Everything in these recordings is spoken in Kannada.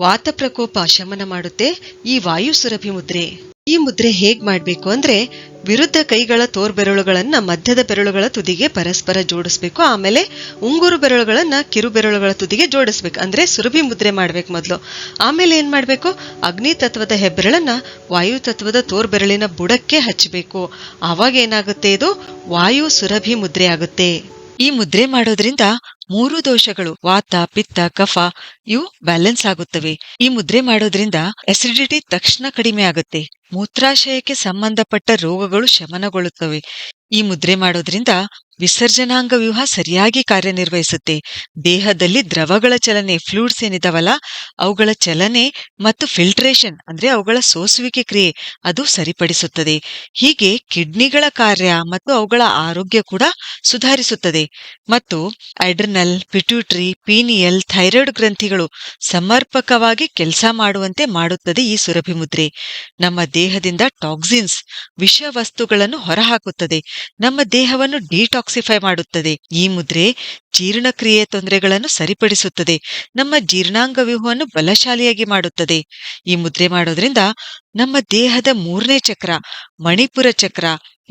ವಾತ ಪ್ರಕೋಪ ಶಮನ ಮಾಡುತ್ತೆ ಈ ವಾಯು ಸುರಭಿ ಮುದ್ರೆ. ಈ ಮುದ್ರೆ ಹೇಗ್ ಮಾಡ್ಬೇಕು ಅಂದ್ರೆ, ವಿರುದ್ಧ ಕೈಗಳ ತೋರ್ಬೆರಳುಗಳನ್ನ ಮಧ್ಯದ ಬೆರಳುಗಳ ತುದಿಗೆ ಪರಸ್ಪರ ಜೋಡಿಸ್ಬೇಕು. ಆಮೇಲೆ ಉಂಗುರು ಬೆರಳುಗಳನ್ನ ಕಿರು ಬೆರಳುಗಳ ತುದಿಗೆ ಜೋಡಿಸ್ಬೇಕು. ಅಂದ್ರೆ ಸುರಭಿ ಮುದ್ರೆ ಮಾಡ್ಬೇಕು ಮೊದಲು. ಆಮೇಲೆ ಏನ್ ಮಾಡ್ಬೇಕು, ಅಗ್ನಿ ತತ್ವದ ಹೆಬ್ಬೆರಳನ್ನ ವಾಯು ತತ್ವದ ತೋರ್ಬೆರಳಿನ ಬುಡಕ್ಕೆ ಹಚ್ಚಬೇಕು. ಆವಾಗ ಏನಾಗುತ್ತೆ, ಇದು ವಾಯು ಸುರಭಿ ಮುದ್ರೆ ಆಗುತ್ತೆ. ಈ ಮುದ್ರೆ ಮಾಡೋದ್ರಿಂದ 3 ದೋಷಗಳು ವಾತ ಪಿತ್ತ ಕಫ ಇವು ಬ್ಯಾಲೆನ್ಸ್ ಆಗುತ್ತವೆ. ಈ ಮುದ್ರೆ ಮಾಡೋದ್ರಿಂದ ಅಸಿಡಿಟಿ ತಕ್ಷಣ ಕಡಿಮೆ ಆಗುತ್ತೆ. ಮೂತ್ರಾಶಯಕ್ಕೆ ಸಂಬಂಧಪಟ್ಟ ರೋಗಗಳು ಶಮನಗೊಳ್ಳುತ್ತವೆ. ಈ ಮುದ್ರೆ ಮಾಡೋದ್ರಿಂದ ವಿಸರ್ಜನಾಂಗ ವ್ಯೂಹ ಸರಿಯಾಗಿ ಕಾರ್ಯನಿರ್ವಹಿಸುತ್ತೆ. ದೇಹದಲ್ಲಿ ದ್ರವಗಳ ಚಲನೆ, ಫ್ಲೂಯಿಡ್ಸ್ ಏನಿದಾವಲ್ಲ ಅವುಗಳ ಚಲನೆ ಮತ್ತು ಫಿಲ್ಟ್ರೇಷನ್ ಅಂದ್ರೆ ಅವುಗಳ ಸೋಸುವಿಕೆ ಕ್ರಿಯೆ ಅದು ಸರಿಪಡಿಸುತ್ತದೆ. ಹೀಗೆ ಕಿಡ್ನಿಗಳ ಕಾರ್ಯ ಮತ್ತು ಅವುಗಳ ಆರೋಗ್ಯ ಕೂಡ ಸುಧಾರಿಸುತ್ತದೆ. ಮತ್ತು ಅಡ್ರಿನಲ್, ಪಿಟ್ಯೂಟರಿ, ಪೀನಿಯಲ್, ಥೈರಾಯ್ಡ್ ಗ್ರಂಥಿಗಳು ಸಮರ್ಪಕವಾಗಿ ಕೆಲಸ ಮಾಡುವಂತೆ ಮಾಡುತ್ತದೆ ಈ ಸುರಭಿ ಮುದ್ರೆ. ನಮ್ಮ ದೇಹದಿಂದ ಟಾಕ್ಸಿನ್ಸ್, ವಿಷ ವಸ್ತುಗಳನ್ನು ಹೊರಹಾಕುತ್ತದೆ. ನಮ್ಮ ದೇಹವನ್ನು ಡಿಟಾಕ್ಸಿಫೈ ಮಾಡುತ್ತದೆ. ಈ ಮುದ್ರೆ ಜೀರ್ಣಕ್ರಿಯೆ ತೊಂದರೆಗಳನ್ನು ಸರಿಪಡಿಸುತ್ತದೆ. ನಮ್ಮ ಜೀರ್ಣಾಂಗ ವ್ಯೂಹವನ್ನು ಬಲಶಾಲಿಯಾಗಿ ಮಾಡುತ್ತದೆ. ಈ ಮುದ್ರೆ ಮಾಡೋದ್ರಿಂದ ನಮ್ಮ ದೇಹದ 3ನೇ ಚಕ್ರ ಮಣಿಪುರ ಚಕ್ರ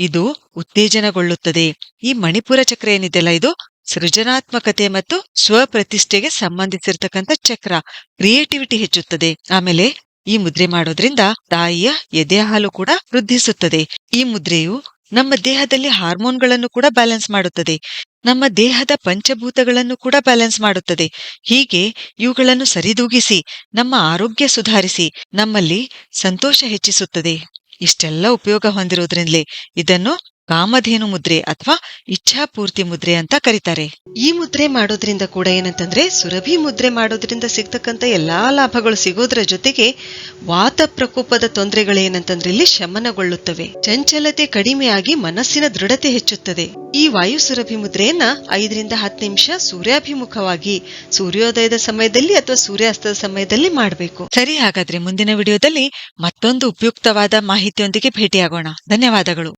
ಇದು ಉತ್ತೇಜನಗೊಳ್ಳುತ್ತದೆ. ಈ ಮಣಿಪುರ ಚಕ್ರ ಏನಿದೆಯಲ್ಲ ಇದು ಸೃಜನಾತ್ಮಕತೆ ಮತ್ತು ಸ್ವಪ್ರತಿಷ್ಠೆಗೆ ಸಂಬಂಧಿಸಿರ್ತಕ್ಕಂಥ ಚಕ್ರ. ಕ್ರಿಯೇಟಿವಿಟಿ ಹೆಚ್ಚುತ್ತದೆ. ಆಮೇಲೆ ಈ ಮುದ್ರೆ ಮಾಡೋದ್ರಿಂದ ತಾಯಿಯ ಎದೆ ಹಾಲು ಕೂಡ ವೃದ್ಧಿಸುತ್ತದೆ. ಈ ಮುದ್ರೆಯು ನಮ್ಮ ದೇಹದಲ್ಲಿ ಹಾರ್ಮೋನ್ಗಳನ್ನು ಕೂಡ ಬ್ಯಾಲೆನ್ಸ್ ಮಾಡುತ್ತದೆ. ನಮ್ಮ ದೇಹದ ಪಂಚಭೂತಗಳನ್ನು ಕೂಡ ಬ್ಯಾಲೆನ್ಸ್ ಮಾಡುತ್ತದೆ. ಹೀಗೆ ಇವುಗಳನ್ನು ಸರಿದೂಗಿಸಿ ನಮ್ಮ ಆರೋಗ್ಯ ಸುಧಾರಿಸಿ ನಮ್ಮಲ್ಲಿ ಸಂತೋಷ ಹೆಚ್ಚಿಸುತ್ತದೆ. ಇಷ್ಟೆಲ್ಲ ಉಪಯೋಗ ಹೊಂದಿರೋದ್ರಿಂದಲೇ ಇದನ್ನು ಕಾಮಧೇನು ಮುದ್ರೆ ಅಥವಾ ಇಚ್ಛಾಪೂರ್ತಿ ಮುದ್ರೆ ಅಂತ ಕರೀತಾರೆ. ಈ ಮುದ್ರೆ ಮಾಡೋದ್ರಿಂದ ಕೂಡ ಏನಂತಂದ್ರೆ, ಸುರಭಿ ಮುದ್ರೆ ಮಾಡೋದ್ರಿಂದ ಸಿಗ್ತಕ್ಕಂಥ ಎಲ್ಲಾ ಲಾಭಗಳು ಸಿಗೋದ್ರ ಜೊತೆಗೆ ವಾತ ಪ್ರಕೋಪದ ತೊಂದರೆಗಳೇನಂತಂದ್ರೆ ಇಲ್ಲಿ ಶಮನಗೊಳ್ಳುತ್ತವೆ. ಚಂಚಲತೆ ಕಡಿಮೆಯಾಗಿ ಮನಸ್ಸಿನ ದೃಢತೆ ಹೆಚ್ಚುತ್ತದೆ. ಈ ವಾಯು ಸುರಭಿ ಮುದ್ರೆಯನ್ನ 5 ರಿಂದ 10 ನಿಮಿಷ ಸೂರ್ಯಾಭಿಮುಖವಾಗಿ ಸೂರ್ಯೋದಯದ ಸಮಯದಲ್ಲಿ ಅಥವಾ ಸೂರ್ಯಾಸ್ತದ ಸಮಯದಲ್ಲಿ ಮಾಡಬೇಕು. ಸರಿ, ಹಾಗಾದ್ರೆ ಮುಂದಿನ ವಿಡಿಯೋದಲ್ಲಿ ಮತ್ತೊಂದು ಉಪಯುಕ್ತವಾದ ಮಾಹಿತಿಯೊಂದಿಗೆ ಭೇಟಿಯಾಗೋಣ. ಧನ್ಯವಾದಗಳು.